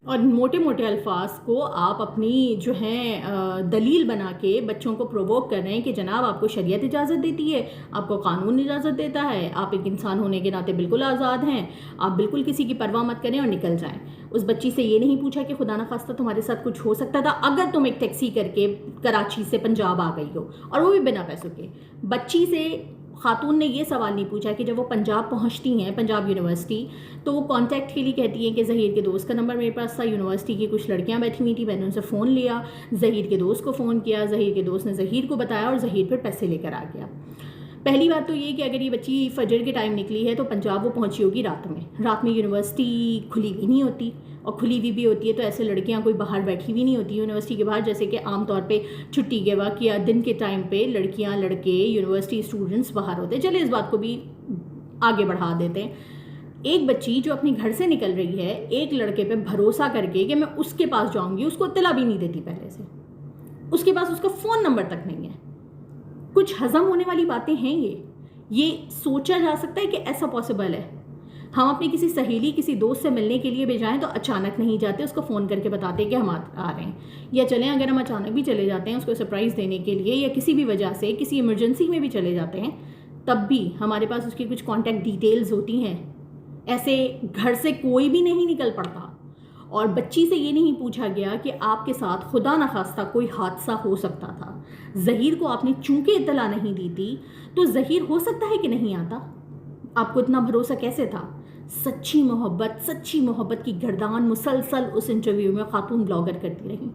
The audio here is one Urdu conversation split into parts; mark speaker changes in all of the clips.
Speaker 1: اور موٹے موٹے الفاظ کو آپ اپنی جو ہیں دلیل بنا کے بچوں کو پرووک کر رہے ہیں کہ جناب آپ کو شریعت اجازت دیتی ہے، آپ کو قانون اجازت دیتا ہے، آپ ایک انسان ہونے کے ناطے بالکل آزاد ہیں، آپ بالکل کسی کی پرواہ مت کریں اور نکل جائیں۔ اس بچی سے یہ نہیں پوچھا کہ خدا نخواستہ تمہارے ساتھ کچھ ہو سکتا تھا اگر تم ایک ٹیکسی کر کے کراچی سے پنجاب آ گئی ہو، اور وہ بھی بنا پیسوں کے۔ بچی سے خاتون نے یہ سوال نہیں پوچھا کہ جب وہ پنجاب پہنچتی ہیں، پنجاب یونیورسٹی، تو وہ کانٹیکٹ کے لیے کہتی ہیں کہ ظہیر کے دوست کا نمبر میرے پاس تھا، یونیورسٹی کی کچھ لڑکیاں بیٹھی ہوئی تھیں، میں نے ان سے فون لیا، ظہیر کے دوست کو فون کیا، ظہیر کے دوست نے ظہیر کو بتایا اور ظہیر پھر پیسے لے کر آ گیا۔ پہلی بات تو یہ کہ اگر یہ بچی فجر کے ٹائم نکلی ہے تو پنجاب وہ پہنچی ہوگی رات میں یونیورسٹی کھلی ہوئی نہیں ہوتی، اور کھلی ہوئی بھی ہوتی ہے تو ایسے لڑکیاں کوئی باہر بیٹھی ہوئی نہیں ہوتی یونیورسٹی کے باہر، جیسے کہ عام طور پہ چھٹی کے وقت یا دن کے ٹائم پہ لڑکیاں لڑکے یونیورسٹی اسٹوڈنٹس باہر ہوتے ہیں۔ چلے اس بات کو بھی آگے بڑھا دیتے ہیں۔ ایک بچی جو اپنے گھر سے نکل رہی ہے ایک لڑکے پہ بھروسہ کر کے کہ میں اس کے پاس جاؤں گی، اس کو اطلاع بھی نہیں دیتی پہلے سے، اس کے پاس اس کا فون نمبر تک نہیں ہے۔ کچھ ہضم ہونے والی باتیں ہیں یہ سوچا جا سکتا ہے کہ ایسا پاسبل ہے۔ ہم اپنی کسی سہیلی کسی دوست سے ملنے کے لیے بھی جائیں تو اچانک نہیں جاتے، اس کو فون کر کے بتاتے کہ ہم آ رہے ہیں، یا چلیں اگر ہم اچانک بھی چلے جاتے ہیں اس کو سرپرائز دینے کے لیے یا کسی بھی وجہ سے کسی ایمرجنسی میں بھی چلے جاتے ہیں، تب بھی ہمارے پاس اس کی کچھ کانٹیکٹ ڈیٹیلز ہوتی ہیں۔ ایسے گھر سے کوئی بھی نہیں نکل پڑتا۔ اور بچی سے یہ نہیں پوچھا گیا کہ آپ کے ساتھ خدا نخواستہ کوئی حادثہ ہو سکتا تھا، ظہیر کو آپ نے چونکہ اطلاع نہیں دی تھی تو ظہیر ہو سکتا ہے کہ نہیں آتا۔ آپ کو اتنا بھروسہ کیسے تھا؟ سچی محبت کی گردان مسلسل اس انٹرویو میں خاتون بلاگر کرتی رہی،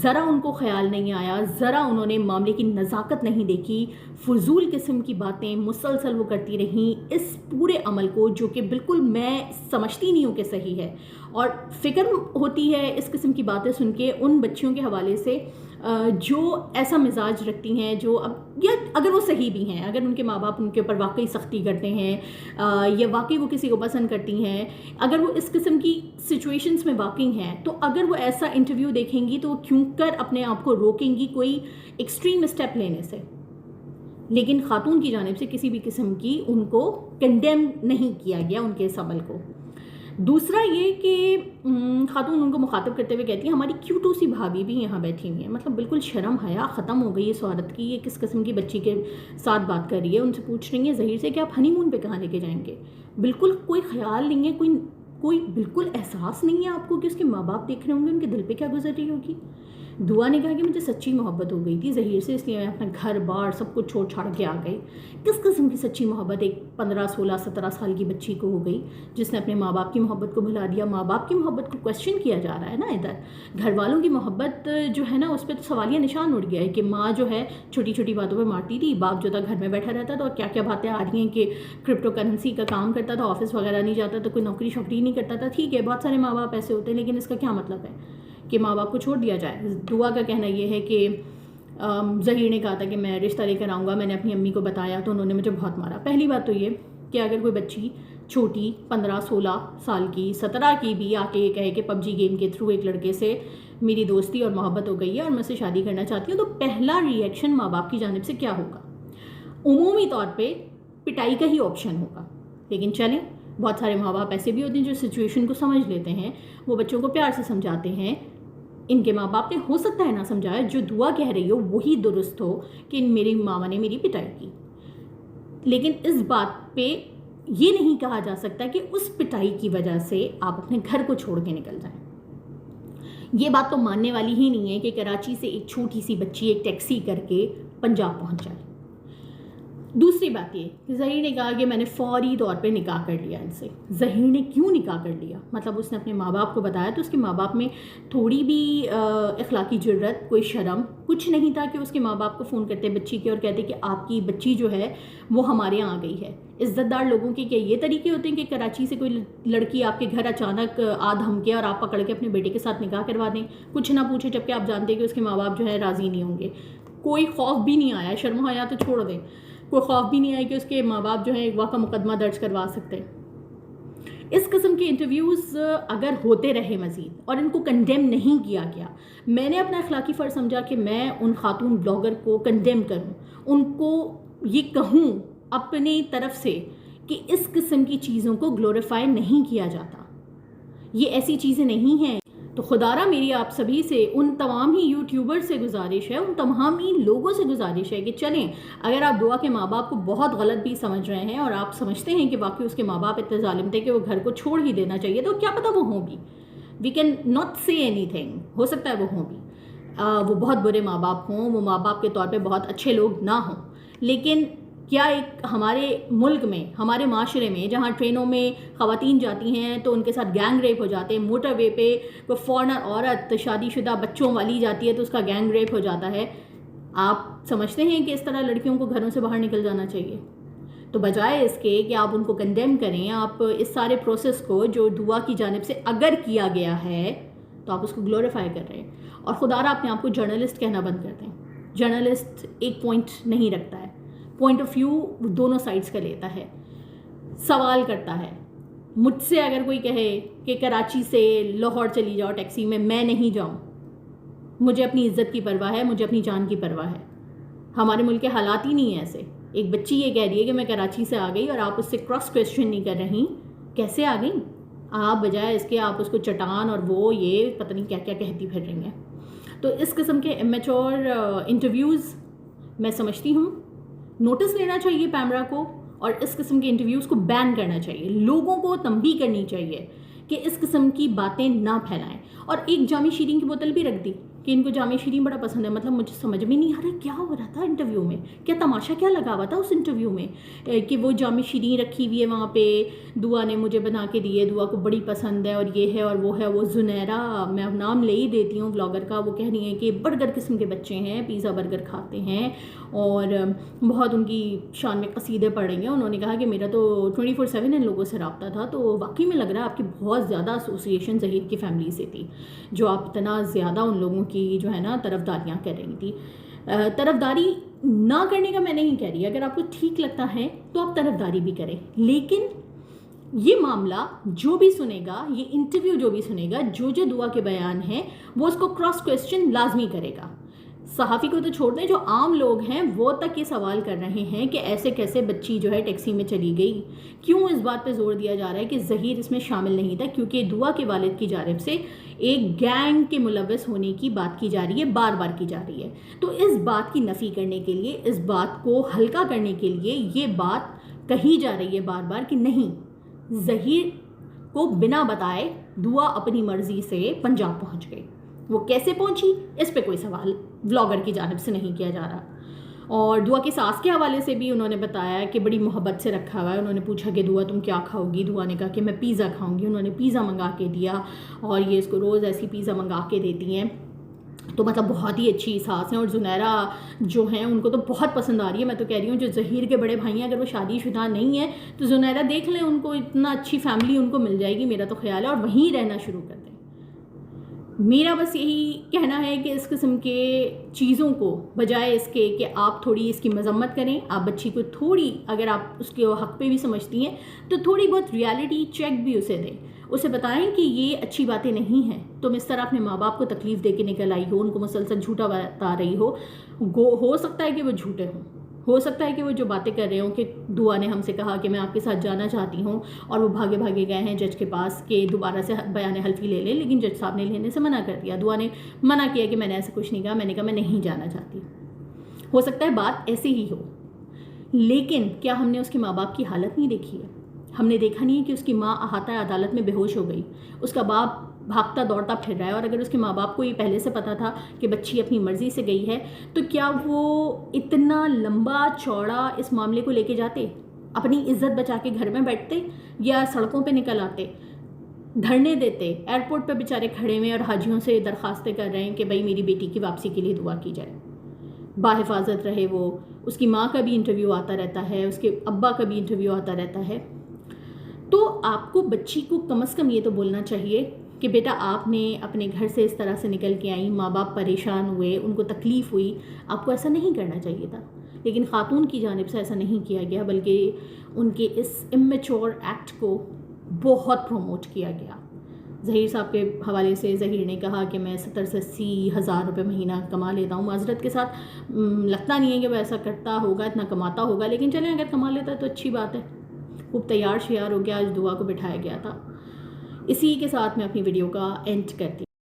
Speaker 1: ذرا ان کو خیال نہیں آیا، ذرا انہوں نے معاملے کی نزاکت نہیں دیکھی، فضول قسم کی باتیں مسلسل وہ کرتی رہیں اس پورے عمل کو، جو کہ بالکل میں سمجھتی نہیں ہوں کہ صحیح ہے۔ اور فکر ہوتی ہے اس قسم کی باتیں سن کے ان بچیوں کے حوالے سے جو ایسا مزاج رکھتی ہیں، جو یا اگر وہ صحیح بھی ہیں، اگر ان کے ماں باپ ان کے اوپر واقعی سختی کرتے ہیں یا واقعی وہ کسی کو پسند کرتی ہیں، اگر وہ اس قسم کی سچویشنز میں واقعی ہیں، تو اگر وہ ایسا انٹرویو دیکھیں گی تو وہ کیوں کر اپنے آپ کو روکیں گی کوئی ایکسٹریم اسٹیپ لینے سے۔ لیکن خاتون کی جانب سے کسی بھی قسم کی ان کو کنڈیم نہیں کیا گیا ان کے اس عمل کو۔ دوسرا یہ کہ خاتون ان کو مخاطب کرتے ہوئے کہتی ہیں ہماری کیوٹو سی بھابھی بھی یہاں بیٹھی ہوئی ہیں، مطلب بالکل شرم حیا ختم ہو گئی اس عورت کی، یہ کس قسم کی بچی کے ساتھ بات کر رہی ہے۔ ان سے پوچھ رہی ہیں ظہیر سے کہ آپ ہنی مون پہ کہاں لے کے جائیں گے؟ بالکل کوئی خیال نہیں ہے، کوئی بالکل احساس نہیں ہے آپ کو کہ اس کے ماں باپ دیکھ رہے ہوں گے، ان کے دل پہ کیا گزر رہی ہوگی۔ دعا نے کہا کہ مجھے سچی محبت ہو گئی تھی ظہیر سے، اس لیے میں اپنا گھر بار سب کچھ چھوڑ چھاڑ کے آ گئی۔ کس قسم کی سچی محبت ایک 15 16 17 سال کی بچی کو ہو گئی جس نے اپنے ماں باپ کی محبت کو بھلا دیا؟ ماں باپ کی محبت کو کوشچن کیا جا رہا ہے نا ادھر، گھر والوں کی محبت جو ہے نا اس پہ تو سوالیہ نشان اڑ گیا ہے کہ ماں جو ہے چھوٹی چھوٹی باتوں پہ مارتی تھی، باپ جو تھا گھر میں بیٹھا رہتا تھا، اور کیا کیا باتیں آ رہی ہیں کہ کرپٹو کرنسی کا کام کرتا تھا، آفس وغیرہ نہیں جاتا تھا، کوئی نوکری شوکری نہیں کرتا تھا۔ ٹھیک ہے بہت سارے ماں باپ ایسے ہوتے ہیں، لیکن اس کا کیا مطلب ہے کہ ماں باپ کو چھوڑ دیا جائے؟ دعا کا کہنا یہ ہے کہ ظہیر نے کہا تھا کہ میں رشتہ لے کر آؤں گا، میں نے اپنی امی کو بتایا تو انہوں نے مجھے بہت مارا۔ پہلی بات تو یہ کہ اگر کوئی بچی چھوٹی 15 16 سال کی 17 کی بھی آ کے یہ کہے کہ پب جی گیم کے تھرو ایک لڑکے سے میری دوستی اور محبت ہو گئی ہے اور میں اسے شادی کرنا چاہتی ہوں، تو پہلا ری ایکشن ماں باپ کی جانب سے کیا ہوگا؟ عمومی طور پہ پٹائی کا ہی آپشن ہوگا۔ لیکن چلیں بہت سارے ماں باپ ایسے بھی ہوتے ہیں جو سچویشن کو سمجھ لیتے ہیں، وہ بچوں کو پیار سے سمجھاتے ہیں۔ ان کے ماں باپ نے ہو سکتا ہے نہ سمجھایا، جو دعا کہہ رہی ہو وہی درست ہو کہ میری ماما نے میری پٹائی کی، لیکن اس بات پہ یہ نہیں کہا جا سکتا کہ اس پٹائی کی وجہ سے آپ اپنے گھر کو چھوڑ کے نکل جائیں۔ یہ بات تو ماننے والی ہی نہیں ہے کہ کراچی سے ایک چھوٹی سی بچی ایک ٹیکسی کر کے پنجاب پہنچ جائے۔ دوسری بات یہ کہ ظہیر نے کہا کہ میں نے فوری طور پہ نکاح کر لیا ان سے۔ ظہیر نے کیوں نکاح کر لیا؟ مطلب اس نے اپنے ماں باپ کو بتایا تو اس کے ماں باپ میں تھوڑی بھی اخلاقی جرت، کوئی شرم کچھ نہیں تھا کہ اس کے ماں باپ کو فون کرتے بچی کے اور کہتے کہ آپ کی بچی جو ہے وہ ہمارے یہاں آ گئی ہے۔ عزت دار لوگوں کے کیا یہ طریقے ہوتے ہیں کہ کراچی سے کوئی لڑکی آپ کے گھر اچانک آ دھمکے اور آپ پکڑ کے اپنے بیٹے کے ساتھ نکاح کروا دیں، کچھ نہ پوچھے، جبکہ آپ جانتے ہیں کہ اس کے ماں باپ جو ہے راضی نہیں ہوں گے؟ کوئی خوف بھی نہیں آیا، شرم حیا تو چھوڑ دیں، کوئی خوف بھی نہیں آیا کہ اس کے ماں باپ جو ہیں ایک واقعہ مقدمہ درج کروا سکتے ہیں۔ اس قسم کے انٹرویوز اگر ہوتے رہے مزید اور ان کو کنڈیم نہیں کیا گیا، میں نے اپنا اخلاقی فرض سمجھا کہ میں ان خاتون بلاگر کو کنڈیم کروں، ان کو یہ کہوں اپنی طرف سے کہ اس قسم کی چیزوں کو گلوریفائی نہیں کیا جاتا۔ یہ ایسی چیزیں نہیں ہیں. تو خدارہ میری آپ سبھی سے، ان تمام ہی یوٹیوبر سے گزارش ہے، ان تمام ہی لوگوں سے گزارش ہے کہ چلیں، اگر آپ دعا کے ماں باپ کو بہت غلط بھی سمجھ رہے ہیں اور آپ سمجھتے ہیں کہ واقعی اس کے ماں باپ اتنے ظالم تھے کہ وہ گھر کو چھوڑ ہی دینا چاہیے، تو کیا پتہ وہ ہوں بھی. وی کین ناٹ سے اینی تھنگ، ہو سکتا ہے وہ ہوں بھی، وہ بہت برے ماں باپ ہوں، وہ ماں باپ کے طور پہ بہت اچھے لوگ نہ ہوں. لیکن کیا ایک ہمارے ملک میں، ہمارے معاشرے میں، جہاں ٹرینوں میں خواتین جاتی ہیں تو ان کے ساتھ گینگ ریپ ہو جاتے ہیں، موٹر وے پہ کوئی فارنر عورت شادی شدہ بچوں والی جاتی ہے تو اس کا گینگ ریپ ہو جاتا ہے، آپ سمجھتے ہیں کہ اس طرح لڑکیوں کو گھروں سے باہر نکل جانا چاہیے؟ تو بجائے اس کے کہ آپ ان کو کنڈیم کریں، آپ اس سارے پروسیس کو جو دعا کی جانب سے اگر کیا گیا ہے تو آپ اس کو گلوریفائی کر رہے ہیں. اور خدا را اپنے آپ کو جرنلسٹ کہنا بند کر دیں. جرنلسٹ ایک پوائنٹ نہیں رکھتا ہے، پوائنٹ آف ویو دونوں سائڈس کا لیتا ہے، سوال کرتا ہے. مجھ سے اگر کوئی کہے کہ کراچی سے لاہور چلی جاؤ ٹیکسی میں نہیں جاؤں. مجھے اپنی عزت کی پرواہ ہے، مجھے اپنی جان کی پرواہ ہے. ہمارے ملک کے حالات ہی نہیں ہیں ایسے. ایک بچی یہ کہہ رہی ہے کہ میں کراچی سے آ گئی اور آپ اس سے کراس کویسچن نہیں کر رہی، کیسے آ گئی آپ؟ بجائے اس کے آپ اس کو چٹان اور وہ یہ پتہ نہیں کیا کیا کہتی پھر رہی ہیں. تو اس قسم کے امیچور انٹرویوز میں سمجھتی ہوں نوٹس لینا چاہیے پیمرا کو، اور اس قسم کے انٹرویوز کو بین کرنا چاہیے. لوگوں کو تنبیہ کرنی چاہیے کہ اس قسم کی باتیں نہ پھیلائیں. اور ایک جامع شیرین کی بوتل بھی رکھ دی کہ ان کو جامع شیرین بڑا پسند ہے. مطلب مجھے سمجھ میں نہیں آ رہا کیا ہو رہا تھا انٹرویو میں، کیا تماشا کیا لگا ہوا تھا اس انٹرویو میں کہ وہ جامع شیرین رکھی ہوئی ہے وہاں پہ، دعا نے مجھے بنا کے دی ہے، دعا کو بڑی پسند ہے اور یہ ہے اور وہ ہے. وہ زنیرہ، میں اب نام لے ہی دیتی ہوں بلاگر کا، وہ کہہ رہی ہیں کہ برگر قسم کے بچے ہیں، پیزا برگر کھاتے ہیں اور بہت ان کی شان میں قصیدے پڑھ رہی ہیں. انہوں نے کہا کہ میرا تو 24/7 ان لوگوں سے رابطہ تھا. تو واقعی میں لگ رہا ہے آپ کی بہت زیادہ ایسوسیشن ظہیر کی فیملی سے تھی، جو آپ اتنا زیادہ ان لوگوں کی جو ہے نا طرفداریاں کر رہی تھی. طرفداری نہ کرنے کا میں نہیں کہہ رہی، اگر آپ کو ٹھیک لگتا ہے تو آپ طرفداری بھی کریں، لیکن یہ معاملہ جو بھی سنے گا، یہ انٹرویو جو بھی سنے گا، جو دعا کے بیان ہیں وہ اس کو کراس کویسچن لازمی کرے گا. صحافی کو تو چھوڑ دیں، جو عام لوگ ہیں وہ تک یہ سوال کر رہے ہیں کہ ایسے کیسے بچی جو ہے ٹیکسی میں چلی گئی. کیوں اس بات پہ زور دیا جا رہا ہے کہ ظہیر اس میں شامل نہیں تھا؟ کیونکہ دعا کے والد کی جانب سے ایک گینگ کے ملوث ہونے کی بات کی جا رہی ہے، بار بار کی جا رہی ہے. تو اس بات کی نفی کرنے کے لیے، اس بات کو ہلکا کرنے کے لیے یہ بات کہی جا رہی ہے بار بار کہ نہیں، ظہیر کو بنا بتائے دعا اپنی مرضی سے پنجاب پہنچ گئی. وہ کیسے پہنچی اس پہ کوئی سوال ولاگر کی جانب سے نہیں کیا جا رہا. اور دعا کی ساس کے حوالے سے بھی انہوں نے بتایا کہ بڑی محبت سے رکھا ہوا ہے. انہوں نے پوچھا کہ دعا تم کیا کھاؤ گی؟ دعا نے کہا کہ میں پیزا کھاؤں گی. انہوں نے پیزا منگا کے دیا اور یہ اس کو روز ایسی پیزا منگا کے دیتی ہیں. تو مطلب بہت ہی اچھی ساس ہیں. اور زنیرہ جو ہیں ان کو تو بہت پسند آ رہی ہے. میں تو کہہ رہی ہوں جو ظہیر کے بڑے بھائی ہیں اگر وہ شادی شدہ نہیں ہیں تو زنیرہ دیکھ لیں، ان کو اتنا اچھی فیملی ان کو مل جائے گی میرا تو خیال ہے، اور وہیں رہنا شروع کر دیں. میرا بس یہی کہنا ہے کہ اس قسم کے چیزوں کو بجائے اس کے کہ آپ تھوڑی اس کی مذمت کریں، آپ بچی کو تھوڑی، اگر آپ اس کے حق پہ بھی سمجھتی ہیں تو تھوڑی بہت ریالٹی چیک بھی اسے دیں. اسے بتائیں کہ یہ اچھی باتیں نہیں ہیں. تم اس طرح اپنے ماں باپ کو تکلیف دے کے نکل آئی ہو، ان کو مسلسل جھوٹا بتا رہی ہو سکتا ہے کہ وہ جھوٹے ہوں، ہو سکتا ہے کہ وہ جو باتیں کر رہے ہوں کہ دعا نے ہم سے کہا کہ میں آپ کے ساتھ جانا چاہتی ہوں اور وہ بھاگے بھاگے گئے ہیں جج کے پاس کہ دوبارہ سے بیان حلفی لے لیں، لیکن جج صاحب نے لینے سے منع کر دیا. دعا نے منع کیا کہ میں نے ایسا کچھ نہیں کہا، میں نے کہا میں نہیں جانا چاہتی. ہو سکتا ہے بات ایسے ہی ہو، لیکن کیا ہم نے اس کے ماں باپ کی حالت نہیں دیکھی ہے؟ ہم نے دیکھا نہیں ہے کہ اس کی ماں احاطہ عدالت میں بے ہوش ہو گئی، اس کا باپ بھاگتا دوڑتا پھر رہا ہے. اور اگر اس کے ماں باپ کو یہ پہلے سے پتا تھا کہ بچی اپنی مرضی سے گئی ہے تو کیا وہ اتنا لمبا چوڑا اس معاملے کو لے کے جاتے؟ اپنی عزت بچا کے گھر میں بیٹھتے یا سڑکوں پہ نکل آتے، دھرنے دیتے؟ ایئرپورٹ پہ بیچارے کھڑے ہوئے اور حاجیوں سے درخواستیں کر رہے ہیں کہ بھائی میری بیٹی کی واپسی کے لیے دعا کی جائے، باحفاظت رہے وہ. اس کی ماں کا بھی انٹرویو آتا رہتا ہے، اس کے ابا کا بھی انٹرویو آتا رہتا ہے. تو آپ کو بچی کو کم از کم یہ تو بولنا چاہیے کہ بیٹا آپ نے اپنے گھر سے اس طرح سے نکل کے آئیں، ماں باپ پریشان ہوئے، ان کو تکلیف ہوئی، آپ کو ایسا نہیں کرنا چاہیے تھا. لیکن خاتون کی جانب سے ایسا نہیں کیا گیا، بلکہ ان کے اس امیچور ایکٹ کو بہت پروموٹ کیا گیا. ظہیر صاحب کے حوالے سے ظہیر نے کہا کہ میں 70 سے 80 ہزار روپے مہینہ کما لیتا ہوں. معذرت کے ساتھ لگتا نہیں ہے کہ وہ ایسا کرتا ہوگا، اتنا کماتا ہوگا، لیکن چلیں اگر کما لیتا ہے تو اچھی بات ہے. خوب تیار شیار ہو گیا، آج دعا کو بٹھایا گیا تھا اسی کے ساتھ میں اپنی ویڈیو کا اینڈ کرتی ہوں.